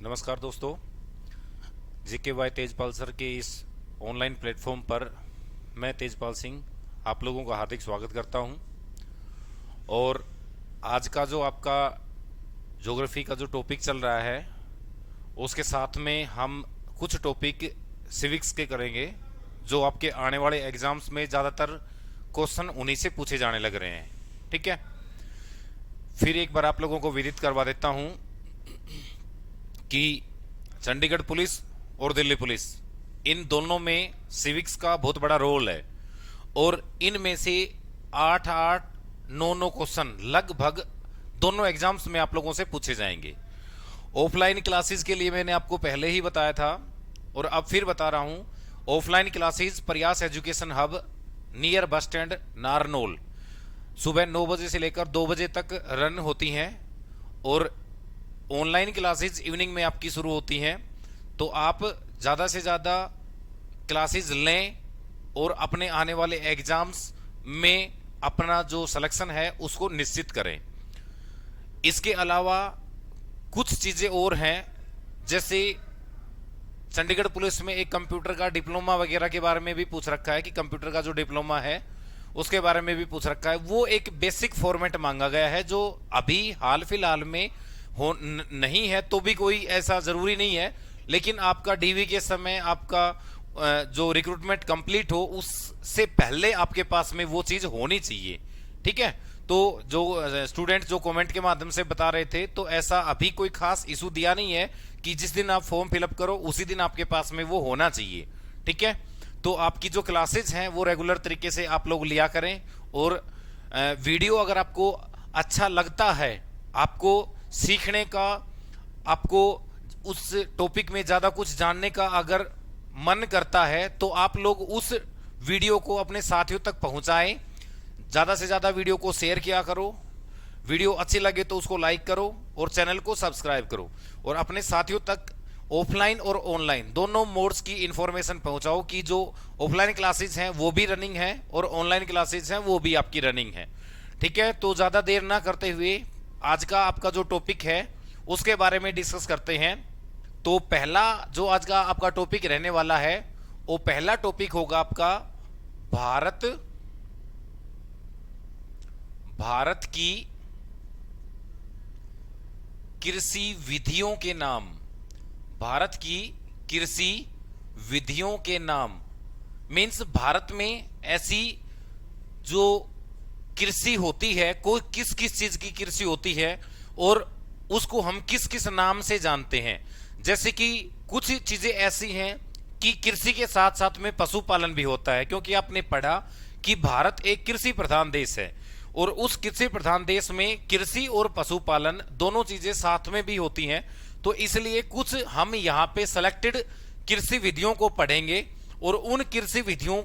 नमस्कार दोस्तों, JKY Tejpal sir के इस ऑनलाइन प्लेटफॉर्म पर मैं तेजपाल सिंह आप लोगों का हार्दिक स्वागत करता हूं। और आज का जो आपका ज्योग्राफी का जो टॉपिक चल रहा है उसके साथ में हम कुछ टॉपिक सिविक्स के करेंगे, जो आपके आने वाले एग्जाम्स में ज़्यादातर क्वेश्चन उन्हीं से पूछे जाने लग रहे हैं। ठीक है, फिर एक बार आप लोगों को विदित करवा देता हूं कि चंडीगढ़ पुलिस और दिल्ली पुलिस, इन दोनों में सिविक्स का बहुत बड़ा रोल है और इनमें से 8-8, 9-9 क्वेश्चन लगभग दोनों एग्जाम्स में आप लोगों से पूछे जाएंगे। ऑफलाइन क्लासेस के लिए मैंने आपको पहले ही बताया था और अब फिर बता रहा हूं। ऑफलाइन क्लासेस प्रयास education hub near bus stand Narnaul सुबह 9 बजे से लेकर 2 बजे तक रन होती हैं और ऑनलाइन क्लासेस इवनिंग में आपकी शुरू होती हैं। तो आप ज़्यादा से ज़्यादा क्लासेस लें और अपने आने वाले एग्जाम्स में अपना जो सिलेक्शन है उसको निश्चित करें। इसके अलावा कुछ चीज़ें और हैं, जैसे चंडीगढ़ पुलिस में एक कंप्यूटर का डिप्लोमा वगैरह के बारे में भी पूछ रखा है कि कंप्यूटर का जो डिप्लोमा है उसके बारे में भी पूछ रखा है। वो एक बेसिक फॉर्मेट मांगा गया है जो अभी हाल फिलहाल में हो नहीं है, तो भी कोई ऐसा जरूरी नहीं है, लेकिन आपका डीवी के समय आपका जो रिक्रूटमेंट कंप्लीट हो उससे पहले आपके पास में वो चीज होनी चाहिए। ठीक है, तो जो स्टूडेंट जो कमेंट के माध्यम से बता रहे थे, तो ऐसा अभी कोई खास इशू दिया नहीं है कि जिस दिन आप फॉर्म फिलअप करो उसी दिन आपके पास में वो होना चाहिए। ठीक है, तो आपकी जो क्लासेज हैं वो रेगुलर तरीके से आप लोग लिया करें और वीडियो अगर आपको अच्छा लगता है, आपको सीखने का, आपको उस टॉपिक में ज़्यादा कुछ जानने का अगर मन करता है, तो आप लोग उस वीडियो को अपने साथियों तक पहुंचाएं। ज़्यादा से ज़्यादा वीडियो को शेयर किया करो, वीडियो अच्छी लगे तो उसको लाइक करो और चैनल को सब्सक्राइब करो और अपने साथियों तक ऑफलाइन और ऑनलाइन दोनों मोड्स की इंफॉर्मेशन पहुंचाओ कि जो ऑफलाइन क्लासेस हैं वो भी रनिंग है और ऑनलाइन क्लासेस हैं वो भी आपकी रनिंग है। ठीक है, तो ज़्यादा देर ना करते हुए आज का आपका जो टॉपिक है उसके बारे में डिस्कस करते हैं। तो पहला जो आज का आपका टॉपिक रहने वाला है वो पहला टॉपिक होगा आपका भारत की कृषि विधियों के नाम। भारत की कृषि विधियों के नाम मीन्स भारत में ऐसी जो कृषि होती है, कोई किस किस चीज की कृषि होती है और उसको हम किस किस नाम से जानते हैं। जैसे कि कुछ चीजें ऐसी हैं कि कृषि के साथ साथ में पशुपालन भी होता है, क्योंकि आपने पढ़ा कि भारत एक कृषि प्रधान देश है और उस कृषि प्रधान देश में कृषि और पशुपालन दोनों चीजें साथ में भी होती हैं। तो इसलिए कुछ हम यहाँ पे सेलेक्टेड कृषि विधियों को पढ़ेंगे और उन कृषि विधियों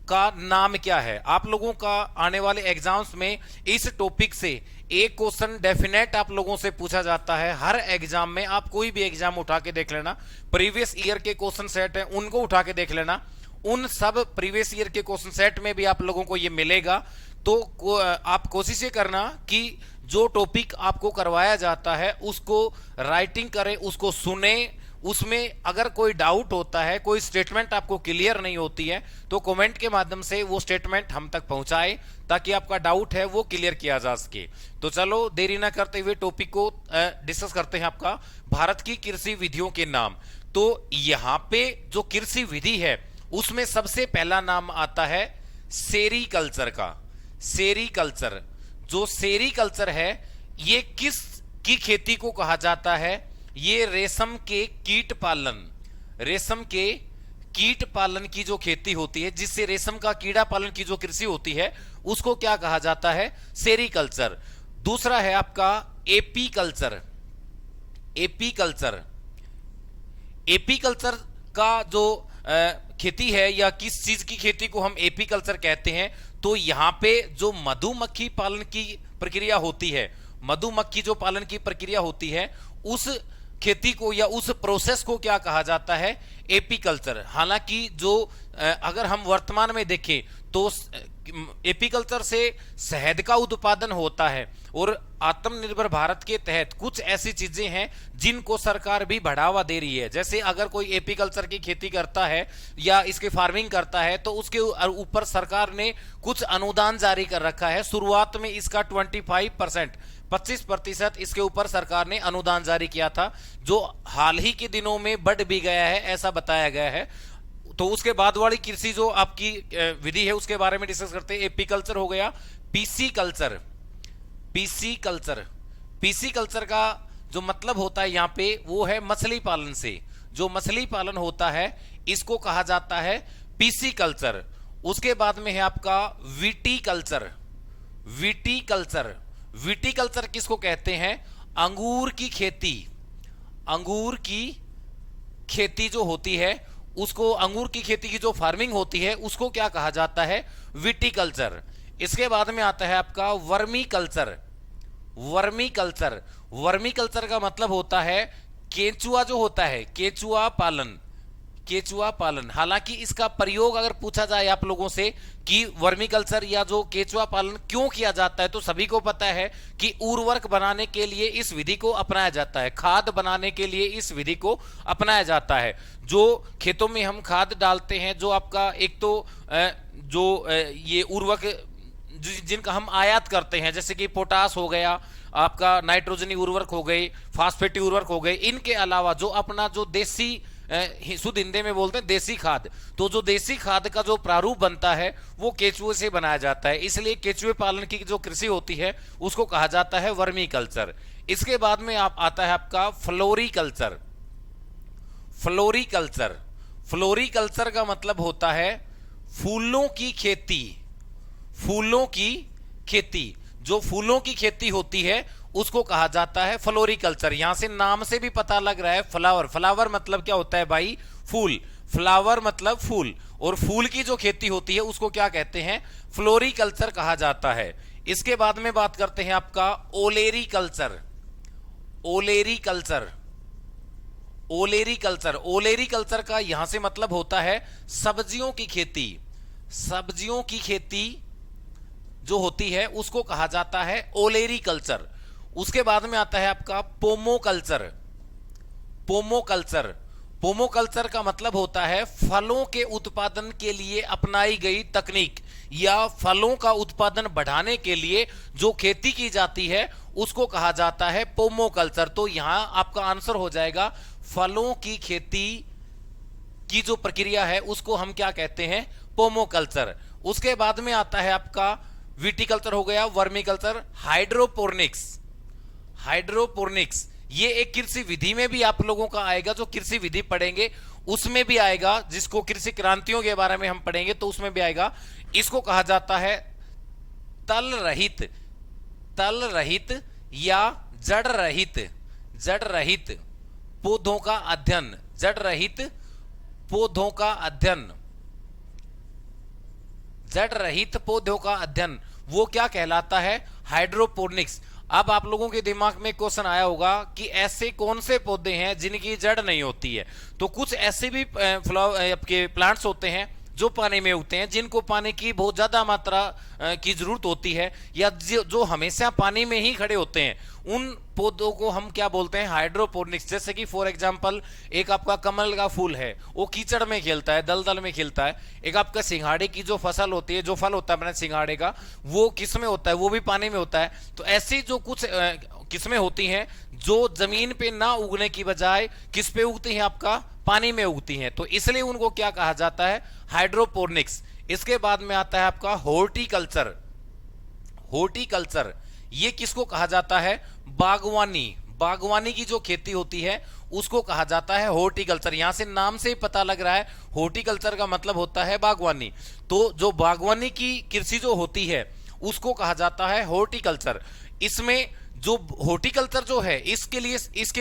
का नाम क्या है। आप लोगों का आने वाले एग्जाम्स में इस टॉपिक से एक क्वेश्चन डेफिनेट आप लोगों से पूछा जाता है। हर एग्जाम में आप कोई भी एग्जाम उठा के देख लेना, प्रीवियस ईयर के क्वेश्चन सेट है उनको उठा के देख लेना, उन सब प्रीवियस ईयर के क्वेश्चन सेट में भी आप लोगों को ये मिलेगा। तो आप कोशिश ये करना कि जो टॉपिक आपको करवाया जाता है उसको राइटिंग करें, उसको सुने, उसमें अगर कोई डाउट होता है, कोई स्टेटमेंट आपको क्लियर नहीं होती है, तो कमेंट के माध्यम से वो स्टेटमेंट हम तक पहुंचाए ताकि आपका डाउट है वो क्लियर किया जा सके। तो चलो देरी ना करते हुए टॉपिक को डिस्कस करते हैं। आपका भारत की कृषि विधियों के नाम। तो यहां पे जो कृषि विधि है उसमें सबसे पहला नाम आता है सेरीकल्चर का। सेरीकल्चर, जो सेरीकल्चर है ये किस की खेती को कहा जाता है? ये रेशम के कीट पालन, रेशम के कीट पालन की जो खेती होती है, जिससे रेशम का कीड़ा पालन की जो कृषि होती है उसको क्या कहा जाता है? सेरीकल्चर। दूसरा है आपका एपीकल्चर। एपीकल्चर, एपीकल्चर का जो खेती है या किस चीज की खेती को हम एपीकल्चर कहते हैं, तो यहां पे जो मधुमक्खी पालन की प्रक्रिया होती है, मधुमक्खी जो पालन की प्रक्रिया होती है उस खेती को या उस प्रोसेस को क्या कहा जाता है? एपीकल्चर। हालांकि जो अगर हम वर्तमान में देखें तो एपीकल्चर से शहद का उत्पादन होता है। और आत्मनिर्भर भारत के तहत कुछ ऐसी चीजें हैं जिनको सरकार भी बढ़ावा दे रही है। जैसे अगर कोई एपीकल्चर की खेती करता है या इसके फार्मिंग करता है तो उसके ऊपर सरकार ने कुछ अनुदान जारी कर रखा है। शुरुआत में इसका 25% इसके ऊपर सरकार ने अनुदान जारी किया था, जो हाल ही के दिनों में बढ़ भी गया है, ऐसा बताया गया है। तो उसके बाद वाली कृषि जो आपकी विधि है उसके बारे में डिस्कस करते हैं। एपीकल्चर हो गया, पीसी कल्चर। पीसी कल्चर का जो मतलब होता है यहाँ पे वो है मछली पालन से। जो मछली पालन होता है इसको कहा जाता है पीसी कल्चर। उसके बाद में है आपका विटीकल्चर। विटीकल्चर किसको कहते हैं? अंगूर की खेती जो होती है उसको, अंगूर की खेती की जो फार्मिंग होती है उसको क्या कहा जाता है? विटीकल्चर। इसके बाद में आता है आपका वर्मी कल्चर का मतलब होता है केंचुआ जो होता है, केंचुआ पालन। हालांकि इसका प्रयोग अगर पूछा जाए आप लोगों से कि वर्मी कल्चर या जो केंचुआ पालन क्यों किया जाता है, तो सभी को पता है कि उर्वरक बनाने के लिए इस विधि को अपनाया जाता है, खाद बनाने के लिए इस विधि को अपनाया जाता है। जो खेतों में हम खाद डालते हैं, जो आपका एक तो ये उर्वरक जिनका हम आयात करते हैं, जैसे कि पोटास हो गया, आपका नाइट्रोजनी उर्वरक हो गए, फास्फेटी उर्वरक हो गए, इनके अलावा जो अपना जो देसी, शुद्ध हिंदी में बोलते हैं देसी खाद, तो जो देसी खाद का जो प्रारूप बनता है वो केचुए से बनाया जाता है। इसलिए केचुए पालन की जो कृषि होती है उसको कहा जाता है वर्मी कल्चर। इसके बाद में आता है आपका फ्लोरीकल्चर। फ्लोरीकल्चर का मतलब होता है फूलों की खेती। जो फूलों की खेती होती है उसको कहा जाता है फ्लोरीकल्चर। यहां से नाम से भी पता लग रहा है फ्लावर मतलब क्या होता है भाई? फूल। फ्लावर मतलब फूल, और फूल की जो खेती होती है उसको क्या कहते हैं? फ्लोरीकल्चर कहा जाता है। इसके बाद में बात करते हैं आपका ओलेरीकल्चर का यहां से मतलब होता है सब्जियों की खेती जो होती है उसको कहा जाता है ओलेरीकल्चर। उसके बाद में आता है आपका पोमोकल्चर का मतलब होता है फलों के उत्पादन के लिए अपनाई गई तकनीक या फलों का उत्पादन बढ़ाने के लिए जो खेती की जाती है उसको कहा जाता है पोमोकल्चर। तो यहां आपका आंसर हो जाएगा फलों की खेती की जो प्रक्रिया है उसको हम क्या कहते हैं? पोमोकल्चर। उसके बाद में आता है आपका विटीकल्चर हो गया, वर्मीकल्चर, हाइड्रोपोनिक्स। ये एक कृषि विधि में भी आप लोगों का आएगा, जो कृषि विधि पढ़ेंगे उसमें भी आएगा, जिसको कृषि क्रांतियों के बारे में हम पढ़ेंगे तो उसमें भी आएगा। इसको कहा जाता है तल रहित या जड़ रहित पौधों का अध्ययन। वो क्या कहलाता है? हाइड्रोपोनिक्स। अब आप लोगों के दिमाग में क्वेश्चन आया होगा कि ऐसे कौन से पौधे हैं जिनकी जड़ नहीं होती है? तो कुछ ऐसे भी आपके प्लांट्स होते हैं जो पानी में उगते हैं, जिनको पानी की बहुत ज्यादा मात्रा की जरूरत होती है, या जो हमेशा पानी में ही खड़े होते हैं, उन पौधों को हम क्या बोलते हैं? हाइड्रोपोनिक्स। जैसे कि फॉर एग्जांपल एक आपका कमल का फूल है, वो कीचड़ में खिलता है, दलदल में खिलता है। एक आपका सिंघाड़े की जो फसल होती है, जो फल होता है अपने सिंघाड़े का, वो किस में होता है? वो भी पानी में होता है। तो ऐसी जो कुछ किस्में होती हैं जो जमीन पे ना उगने की बजाय किस पे उगती हैं? आपका पानी में उगती हैं, तो इसलिए उनको क्या कहा जाता है? हाइड्रोपोनिक्स। इसके बाद में आता है आपका हॉर्टिकल्चर। ये किसको कहा जाता है? बागवानी की जो खेती होती है उसको कहा जाता है हॉर्टिकल्चर। यहां से नाम से ही पता लग रहा है हॉर्टिकल्चर का मतलब होता है बागवानी। तो जो बागवानी की कृषि जो होती है उसको कहा जाता है हॉर्टिकल्चर। इसमें जो हॉर्टिकल्चर जो है इसके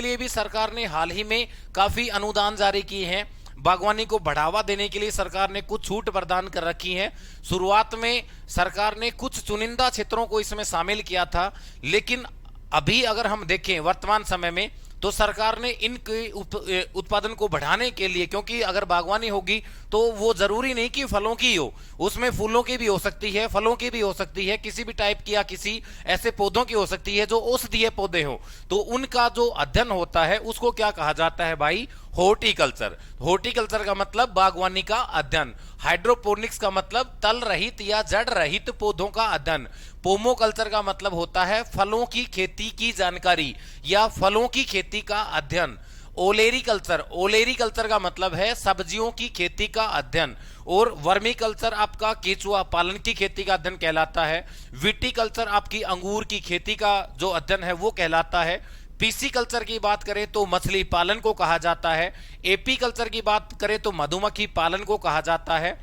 लिए भी सरकार ने हाल ही में काफी अनुदान जारी किए हैं। बागवानी को बढ़ावा देने के लिए सरकार ने कुछ छूट प्रदान कर रखी है। शुरुआत में सरकार ने कुछ चुनिंदा क्षेत्रों को इसमें शामिल किया था, लेकिन अभी अगर हम देखें वर्तमान समय में तो सरकार ने इनके उत्पादन को बढ़ाने के लिए, क्योंकि अगर बागवानी होगी तो वो जरूरी नहीं कि फलों की हो, उसमें फूलों की भी हो सकती है, फलों की भी हो सकती है, किसी भी टाइप की या किसी ऐसे पौधों की हो सकती है जो औषधीय पौधे हो, तो उनका जो अध्ययन होता है उसको क्या कहा जाता है भाई? हॉर्टिकल्चर। हॉर्टिकल्चर का मतलब बागवानी का अध्ययन। हाइड्रोपोनिक्स का मतलब तल रहित या जड़ रहित पौधों का अध्ययन। पोमोकल्चर का मतलब होता है फलों की खेती की जानकारी या फलों की खेती का अध्ययन। ओलेरीकल्चर, ओलेरीकल्चर का मतलब है सब्जियों की खेती का अध्ययन। और वर्मीकल्चर आपका केचुआ पालन की खेती का अध्ययन कहलाता है। विटीकल्चर आपकी अंगूर की खेती का जो अध्ययन है वो कहलाता है। पीसी कल्चर की बात करें तो मछली पालन को कहा जाता है। एपी कल्चर की बात करें तो मधुमक्खी पालन को कहा जाता है।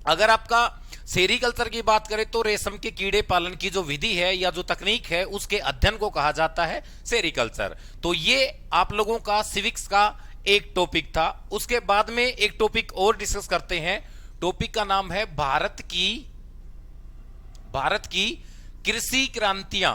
अगर आपका सेरीकल्चर की बात करें तो रेशम के कीड़े पालन की जो विधि है या जो तकनीक है उसके अध्ययन को कहा जाता है सेरीकल्चर। तो ये आप लोगों का सिविक्स का एक टॉपिक था। उसके बाद में एक टॉपिक और डिस्कस करते हैं। टॉपिक का नाम है भारत की कृषि क्रांतियां।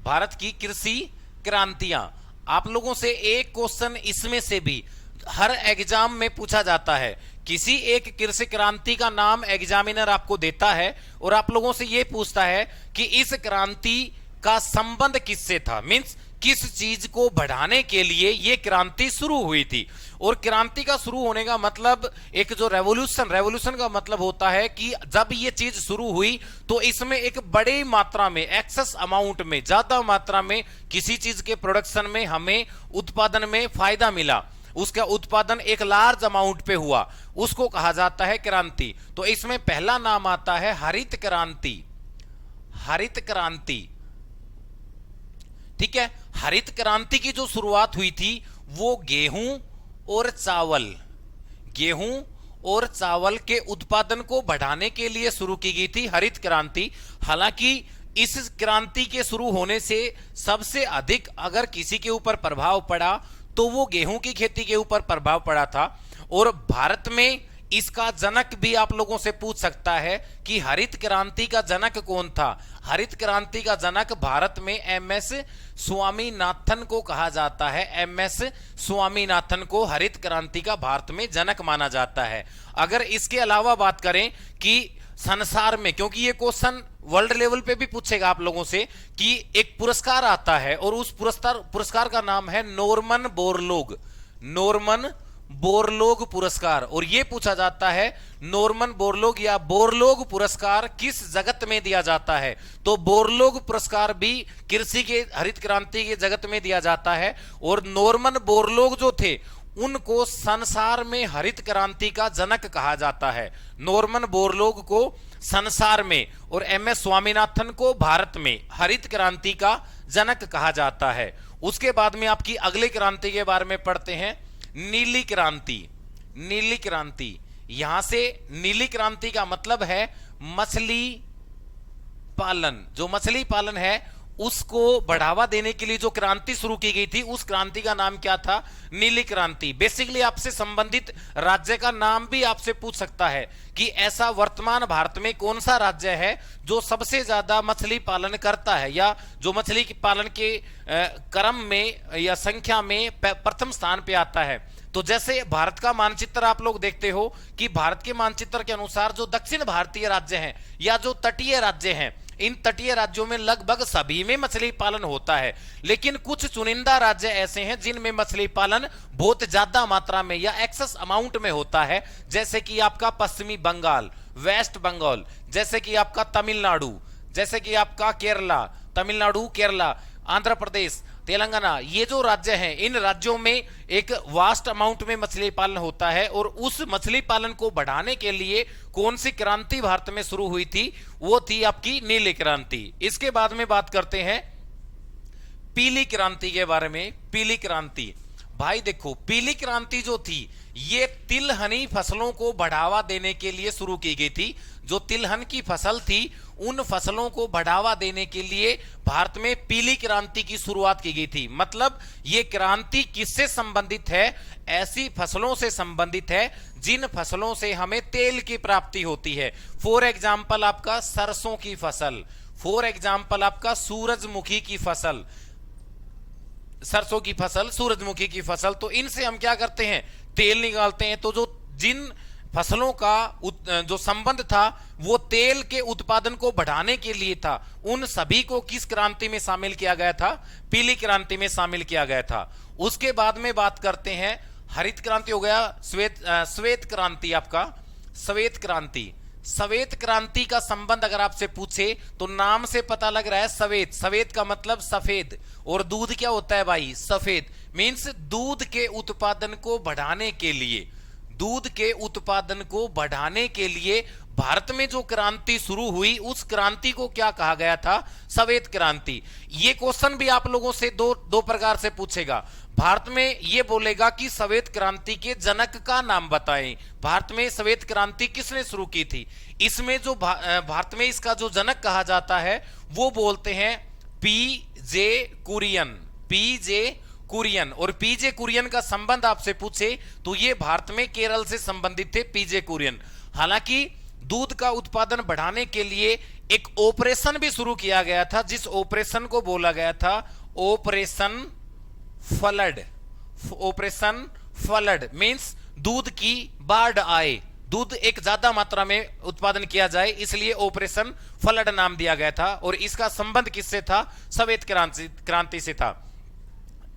भारत की कृषि क्रांतियां। आप लोगों से एक क्वेश्चन इसमें से भी हर एग्जाम में पूछा जाता है। किसी एक कृषि क्रांति का नाम एग्जामिनर आपको देता है और आप लोगों से यह पूछता है कि इस क्रांति का संबंध किससे था, मींस किस चीज को बढ़ाने के लिए यह क्रांति शुरू हुई थी। और क्रांति का शुरू होने का मतलब एक जो रेवोल्यूशन का मतलब होता है कि जब ये चीज शुरू हुई तो इसमें एक बड़ी मात्रा में, एक्सेस अमाउंट में, ज्यादा मात्रा में किसी चीज के प्रोडक्शन में हमें उत्पादन में फायदा मिला, उसका उत्पादन एक लार्ज अमाउंट पे हुआ, उसको कहा जाता है क्रांति। तो इसमें पहला नाम आता है हरित क्रांति। हरित क्रांति, ठीक है। हरित क्रांति की जो शुरुआत हुई थी वो गेहूं और चावल के उत्पादन को बढ़ाने के लिए शुरू की गई थी हरित क्रांति। हालांकि इस क्रांति के शुरू होने से सबसे अधिक अगर किसी के ऊपर प्रभाव पड़ा तो वो गेहूं की खेती के ऊपर प्रभाव पड़ा था। और भारत में इसका जनक भी आप लोगों से पूछ सकता है कि हरित क्रांति का जनक कौन था। हरित क्रांति का जनक भारत में एमएस स्वामीनाथन को कहा जाता है। एमएस स्वामीनाथन को हरित क्रांति का भारत में जनक माना जाता है। अगर इसके अलावा बात करें कि संसार में, क्योंकि ये क्वेश्चन वर्ल्ड लेवल पे भी पूछेगा आप लोगों से, कि एक पुरस्कार आता है और उस पुरस्कार का नाम है नॉर्मन बोरलोग पुरस्कार। और यह पूछा जाता है नॉर्मन बोरलोग या बोरलोग पुरस्कार किस जगत में दिया जाता है। तो बोरलोग पुरस्कार भी कृषि के हरित क्रांति के जगत में दिया जाता है। और नॉर्मन बोरलोग जो थे उनको संसार में हरित क्रांति का जनक कहा जाता है। नॉर्मन बोरलोग को संसार में और एमएस स्वामीनाथन को भारत में हरित क्रांति का जनक कहा जाता है। उसके बाद में आपकी अगली क्रांति के बारे में पढ़ते हैं, नीली क्रांति। नीली क्रांति, यहां से नीली क्रांति का मतलब है मछली पालन। जो मछली पालन है उसको बढ़ावा देने के लिए जो क्रांति शुरू की गई थी उस क्रांति का नाम क्या था? नीली क्रांति। बेसिकली आपसे संबंधित राज्य का नाम भी आपसे पूछ सकता है कि ऐसा वर्तमान भारत में कौन सा राज्य है जो सबसे ज्यादा मछली पालन करता है या जो मछली पालन के क्रम में या संख्या में प्रथम स्थान पे आता है। तो जैसे भारत का मानचित्र आप लोग देखते हो कि भारत के मानचित्र के अनुसार जो दक्षिण भारतीय राज्य हैं या जो तटीय राज्य हैं, इन तटीय राज्यों में लगभग सभी में मछली पालन होता है। लेकिन कुछ चुनिंदा राज्य ऐसे हैं जिनमें मछली पालन बहुत ज्यादा मात्रा में या एक्सेस अमाउंट में होता है, जैसे कि आपका पश्चिमी बंगाल, वेस्ट बंगाल, जैसे कि आपका तमिलनाडु, जैसे कि आपका केरला, तमिलनाडु, केरला, आंध्र प्रदेश, तेलंगाना। ये जो राज्य हैं इन राज्यों में एक वास्ट अमाउंट में मछली पालन होता है। और उस मछली पालन को बढ़ाने के लिए कौन सी क्रांति भारत में शुरू हुई थी? वो थी आपकी नीली क्रांति। इसके बाद में बात करते हैं पीली क्रांति के बारे में। पीली क्रांति, भाई देखो, पीली क्रांति जो थी ये तिलहनी फसलों को बढ़ावा देने के लिए शुरू की गई थी। जो तिलहन की फसल थी उन फसलों को बढ़ावा देने के लिए भारत में पीली क्रांति की शुरुआत की गई थी। मतलब ये क्रांति किससे संबंधित है? ऐसी फसलों से संबंधित है जिन फसलों से हमें तेल की प्राप्ति होती है। फॉर एग्जाम्पल आपका सरसों की फसल, फॉर एग्जाम्पल आपका सूरजमुखी की फसल, सरसों की फसल, सूरजमुखी की फसल, तो इनसे हम क्या करते हैं, तेल निकालते हैं। तो जो जिन फसलों का जो संबंध था वो तेल के उत्पादन को बढ़ाने के लिए था, उन सभी को किस क्रांति में शामिल किया गया था, पीली क्रांति में शामिल किया गया था। उसके बाद में बात करते हैं, हरित क्रांति हो गया, श्वेत क्रांति, आपका श्वेत क्रांति। श्वेत क्रांति का संबंध अगर आपसे पूछे तो नाम से पता लग रहा है श्वेत, श्वेत का मतलब सफेद, और दूध क्या होता है भाई, सफेद। मींस दूध के उत्पादन को बढ़ाने के लिए, दूध के उत्पादन को बढ़ाने के लिए भारत में जो क्रांति शुरू हुई, उस क्रांति को क्या कहा गया था, श्वेत क्रांति। ये क्वेश्चन भी आप लोगों से दो प्रकार से पूछेगा। भारत में ये बोलेगा कि श्वेत क्रांति के जनक का नाम बताएं, भारत में श्वेत क्रांति किसने शुरू की थी। इसमें जो भारत में इसका जो जनक कहा जाता है वो बोलते हैं पीजे कुरियन, पीजे कुरियन। और पीजे कुरियन का संबंध आपसे पूछे तो ये भारत में केरल से संबंधित थे, पीजे कुरियन। हालांकि दूध का उत्पादन बढ़ाने के लिए एक ऑपरेशन भी शुरू किया गया था, जिस ऑपरेशन को बोला गया था operation flood. Operation flood means दूध की बाढ़ आए, दूध एक ज्यादा मात्रा में उत्पादन किया जाए, इसलिए ऑपरेशन फ्लड नाम दिया गया था। और इसका संबंध किससे था, श्वेत क्रांति से था।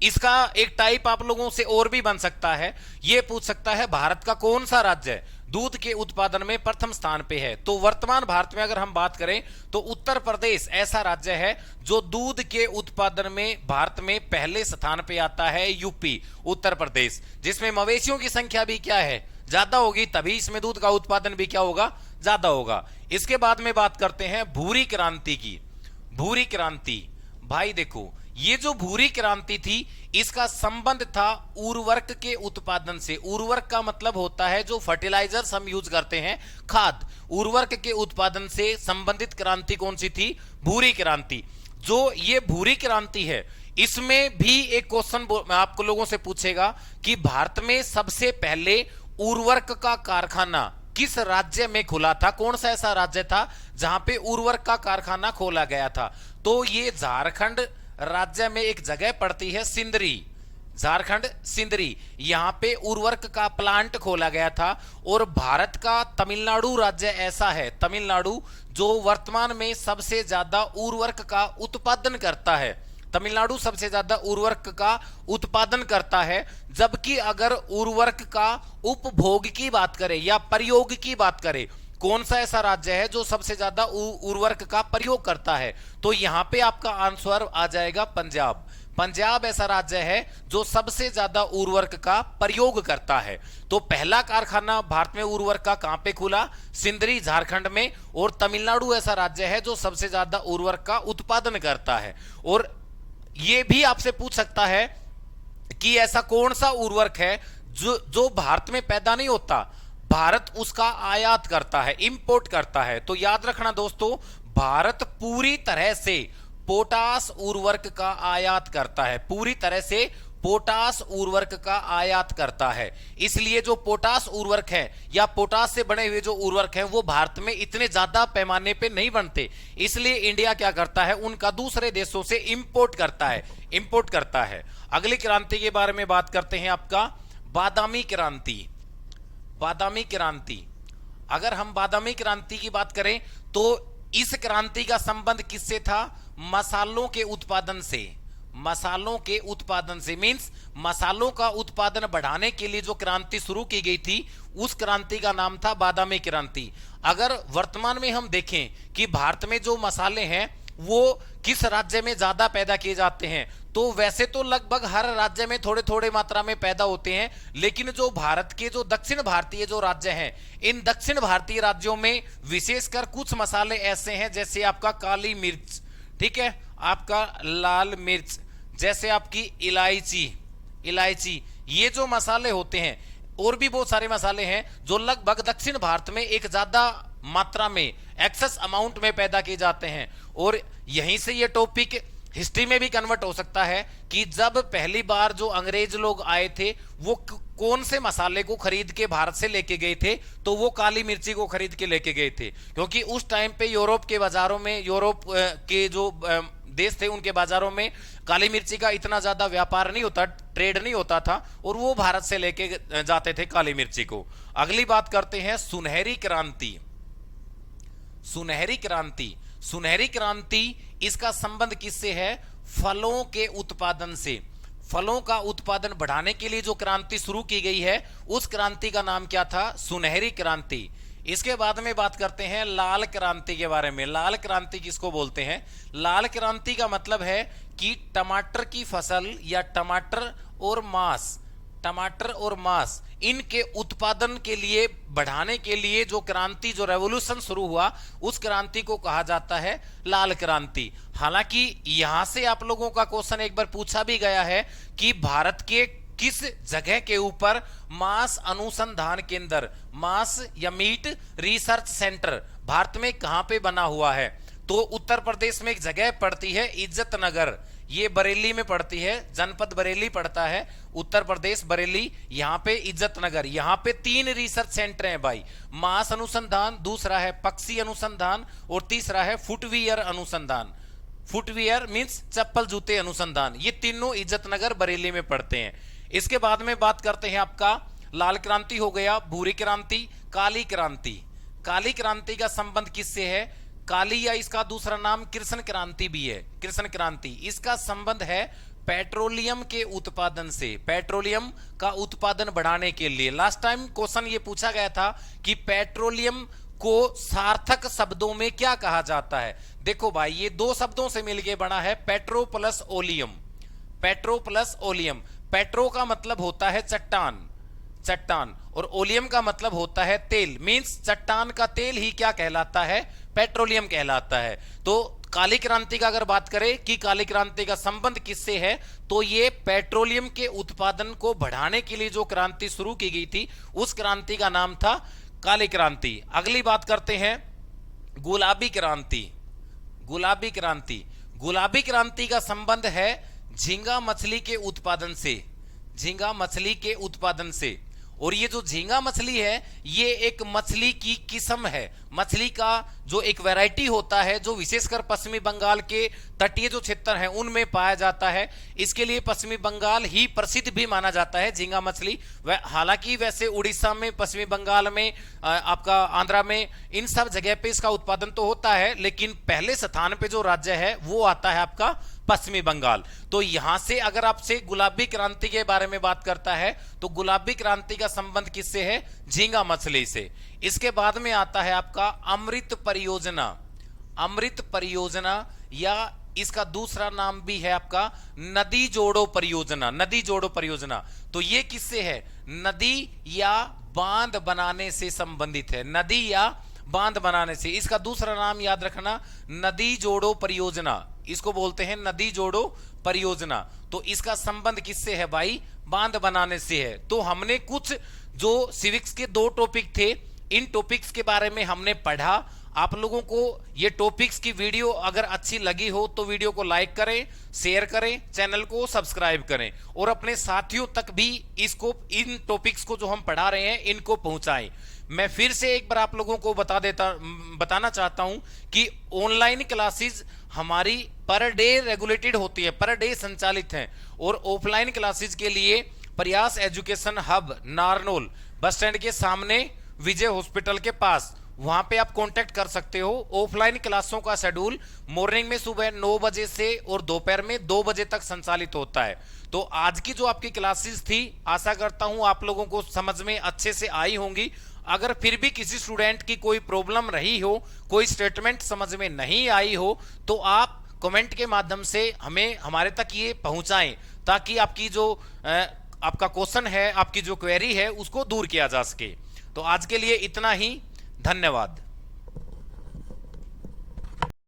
इसका एक टाइप आप लोगों से और भी बन सकता है, यह पूछ सकता है भारत का कौन सा राज्य दूध के उत्पादन में प्रथम स्थान पे है। तो वर्तमान भारत में अगर हम बात करें तो उत्तर प्रदेश ऐसा राज्य है जो दूध के उत्पादन में भारत में पहले स्थान पे आता है, यूपी, उत्तर प्रदेश, जिसमें मवेशियों की संख्या भी क्या है, ज्यादा होगी, तभी इसमें दूध का उत्पादन भी क्या होगा, ज्यादा होगा। इसके बाद में बात करते हैं भूरी क्रांति की। भूरी क्रांति, भाई देखो, ये जो भूरी क्रांति थी इसका संबंध था उर्वरक के उत्पादन से। उर्वरक का मतलब होता है जो फर्टिलाइजर्स हम यूज करते हैं, खाद, उर्वरक के उत्पादन से संबंधित क्रांति कौन सी थी, भूरी क्रांति। जो ये भूरी क्रांति है, इसमें भी एक क्वेश्चन आपको लोगों से पूछेगा कि भारत में सबसे पहले उर्वरक का कारखाना किस राज्य में खुला था, कौन सा ऐसा राज्य था जहां पे उर्वरक का कारखाना खोला गया था। तो ये झारखंड राज्य में एक जगह पड़ती है सिंदरी, झारखंड सिंदरी, यहां पे उर्वरक का प्लांट खोला गया था। और भारत का तमिलनाडु राज्य ऐसा है, तमिलनाडु, जो वर्तमान में सबसे ज्यादा उर्वरक का उत्पादन करता है। तमिलनाडु सबसे ज्यादा उर्वरक का उत्पादन करता है। जबकि अगर उर्वरक का उपभोग की बात करें या प्रयोग की बात करें, कौन सा ऐसा राज्य है जो सबसे ज्यादा उर्वरक का प्रयोग करता है, तो यहां पे आपका आंसर आ जाएगा पंजाब। पंजाब ऐसा राज्य है जो सबसे ज्यादा उर्वरक का प्रयोग करता है। तो पहला कारखाना भारत में उर्वरक का कहां पे खुला, सिंदरी, झारखंड में। और तमिलनाडु ऐसा राज्य है जो सबसे ज्यादा उर्वरक का उत्पादन करता है। और यह भी आपसे पूछ सकता है कि ऐसा कौन सा उर्वरक है जो भारत में पैदा नहीं होता, भारत उसका आयात करता है, इंपोर्ट करता है। तो याद रखना दोस्तों, भारत पूरी तरह से पोटास उर्वरक का आयात करता है, पूरी तरह से पोटास उर्वरक का आयात करता है। इसलिए जो पोटास उर्वरक है या पोटास से बने हुए जो उर्वरक हैं वो भारत में इतने ज्यादा पैमाने पे नहीं बनते, इसलिए इंडिया क्या करता है, उनका दूसरे देशों से इंपोर्ट करता है, इंपोर्ट करता है। अगली क्रांति के बारे में बात करते हैं, आपका बादामी क्रांति। बादामी क्रांति, अगर हम बादामी क्रांति की बात करें तो इस क्रांति का संबंध किससे था, मसालों के उत्पादन से। मसालों के उत्पादन से मींस मसालों का उत्पादन बढ़ाने के लिए जो क्रांति शुरू की गई थी, उस क्रांति का नाम था बादामी क्रांति। अगर वर्तमान में हम देखें कि भारत में जो मसाले हैं वो किस राज्य में ज्यादा पैदा किए जाते हैं, तो वैसे तो लगभग हर राज्य में थोड़े थोड़े मात्रा में पैदा होते हैं, लेकिन जो भारत के जो दक्षिण भारतीय जो राज्य हैं, इन दक्षिण भारतीय राज्यों में विशेषकर कुछ मसाले ऐसे हैं, जैसे आपका काली मिर्च, ठीक है, आपका लाल मिर्च, जैसे आपकी इलायची, इलायची, ये जो मसाले होते हैं, और भी बहुत सारे मसाले हैं जो लगभग दक्षिण भारत में एक ज्यादा मात्रा में, एक्सेस अमाउंट में पैदा किए जाते हैं। और यहीं से ये टॉपिक हिस्ट्री में भी कन्वर्ट हो सकता है कि जब पहली बार जो अंग्रेज लोग आए थे वो कौन से मसाले को खरीद के भारत से लेके गए थे, तो वो काली मिर्ची को खरीद के लेके गए थे। क्योंकि उस टाइम पे यूरोप के बाजारों में, यूरोप के जो देश थे उनके बाजारों में काली मिर्ची का इतना ज्यादा व्यापार नहीं होता, ट्रेड नहीं होता था, और वो भारत से लेके जाते थे काली मिर्ची को। अगली बात करते हैं सुनहरी क्रांति। सुनहरी क्रांति, सुनहरी क्रांति, इसका संबंध किससे है? फलों के उत्पादन से। फलों का उत्पादन बढ़ाने के लिए जो क्रांति शुरू की गई है, उस क्रांति का नाम क्या था? सुनहरी क्रांति। इसके बाद में बात करते हैं लाल क्रांति के बारे में। लाल क्रांति किसको बोलते हैं? लाल क्रांति का मतलब है कि टमाटर की फसल या टमाटर और मांस, टमाटर और मांस, इनके उत्पादन के लिए, बढ़ाने के लिए जो क्रांति, जो रेवोल्यूशन शुरू हुआ, उस क्रांति को कहा जाता है लाल क्रांति। हालांकि यहां से आप लोगों का क्वेश्चन एक बार पूछा भी गया है कि भारत के किस जगह के ऊपर मांस अनुसंधान केंद्र, मांस या मीट रिसर्च सेंटर भारत में कहां पे बना हुआ है? तो उत्तर प्रदेश में एक जगह पड़ती है इज्जत नगर, ये बरेली में पड़ती है, जनपद बरेली पड़ता है, उत्तर प्रदेश बरेली, यहाँ पे इज्जत नगर। यहाँ पे 3 रिसर्च सेंटर हैं भाई, मांस अनुसंधान, दूसरा है पक्षी अनुसंधान, और तीसरा है फुटवियर अनुसंधान। फुटवियर मींस चप्पल जूते अनुसंधान। ये तीनों इज्जत नगर बरेली में पड़ते हैं। इसके बाद में बात करते हैं आपका लाल क्रांति हो गया, भूरी क्रांति, काली क्रांति। काली क्रांति का संबंध किससे है? काली या इसका दूसरा नाम कृष्ण क्रांति भी है, कृष्ण क्रांति। इसका संबंध है पेट्रोलियम के उत्पादन से, पेट्रोलियम का उत्पादन बढ़ाने के लिए। लास्ट टाइम क्वेश्चन ये पूछा गया था कि पेट्रोलियम को सार्थक शब्दों में क्या कहा जाता है? देखो भाई, ये 2 शब्दों से मिलके बना है petro plus oleum. Petro plus oleum. Petro का मतलब होता है चट्टान, चट्टान, और ओलियम का मतलब होता है तेल। मींस चट्टान का तेल ही क्या कहलाता है? पेट्रोलियम कहलाता है। तो काली क्रांति का अगर बात करें कि काली क्रांति का संबंध किससे है, तो ये पेट्रोलियम के उत्पादन को बढ़ाने के लिए जो क्रांति शुरू की गई थी, उस क्रांति का नाम था काली क्रांति। अगली बात करते हैं गुलाबी क्रांति। गुलाबी क्रांति, गुलाबी क्रांति का संबंध है झींगा मछली के उत्पादन से, झींगा मछली के उत्पादन से। और ये जो झींगा मछली है, ये एक मछली की किस्म है, मछली का जो एक वैरायटी होता है, जो विशेषकर पश्चिमी बंगाल के तटीय जो क्षेत्र हैं उनमें पाया जाता है। इसके लिए पश्चिमी बंगाल ही प्रसिद्ध भी माना जाता है झींगा मछली। हालांकि वैसे उड़ीसा में, पश्चिमी बंगाल में, आपका आंध्रा में, इन सब जगह पे इसका उत्पादन तो होता है, लेकिन पहले स्थान पे जो राज्य है वो आता है आपका पश्चिमी बंगाल। तो यहां से अगर आपसे गुलाबी क्रांति के बारे में बात करता है, तो गुलाबी क्रांति का संबंध किससे है? झींगा मछली से। इसके बाद में आता है आपका अमृत परियोजना। अमृत परियोजना या इसका दूसरा नाम भी है आपका नदी जोड़ो परियोजना, नदी जोड़ो परियोजना। तो ये किससे है? नदी या बांध बनाने से संबंधित है, नदी या बांध बनाने से। इसका दूसरा नाम याद रखना, नदी जोड़ो परियोजना, इसको बोलते हैं नदी जोड़ो परियोजना। तो इसका संबंध किससे है भाई? बांध बनाने से है। तो हमने कुछ जो सिविक्स के 2 टॉपिक थे, इन टॉपिक्स के बारे में हमने पढ़ा। आप लोगों को ये टॉपिक्स की वीडियो अगर अच्छी लगी हो तो वीडियो को लाइक करें, शेयर करें, चैनल को सब्सक्राइब करें, और अपने साथियों तक भी इसको, इन टॉपिक्स को जो हम पढ़ा रहे हैं, इनको पहुंचाएं। मैं फिर से एक बार आप लोगों को बताना चाहता हूं कि ऑनलाइन क्लासेस हमारी पर डे रेगुलेटेड होती है, पर डे संचालित हैं। और ऑफलाइन क्लासेस के लिए प्रयास education hub, Narnaul bus stand के सामने, विजय हॉस्पिटल के पास, वहां पे आप कांटेक्ट कर सकते हो। ऑफलाइन क्लासों का शेड्यूल मॉर्निंग में सुबह 9 बजे से और दोपहर में 2 बजे तक संचालित होता है। तो आज की जो आपकी क्लासेस थी, आशा करता हूं आप लोगों को समझ में अच्छे से आई होंगी। अगर फिर भी किसी स्टूडेंट की कोई प्रॉब्लम रही हो, कोई स्टेटमेंट समझ में नहीं आई हो, तो आप कमेंट के माध्यम से हमें, हमारे तक ये पहुंचाएं, ताकि आपकी जो आपका क्वेश्चन है, आपकी जो क्वेरी है, उसको दूर किया जा सके। तो आज के लिए इतना ही, धन्यवाद।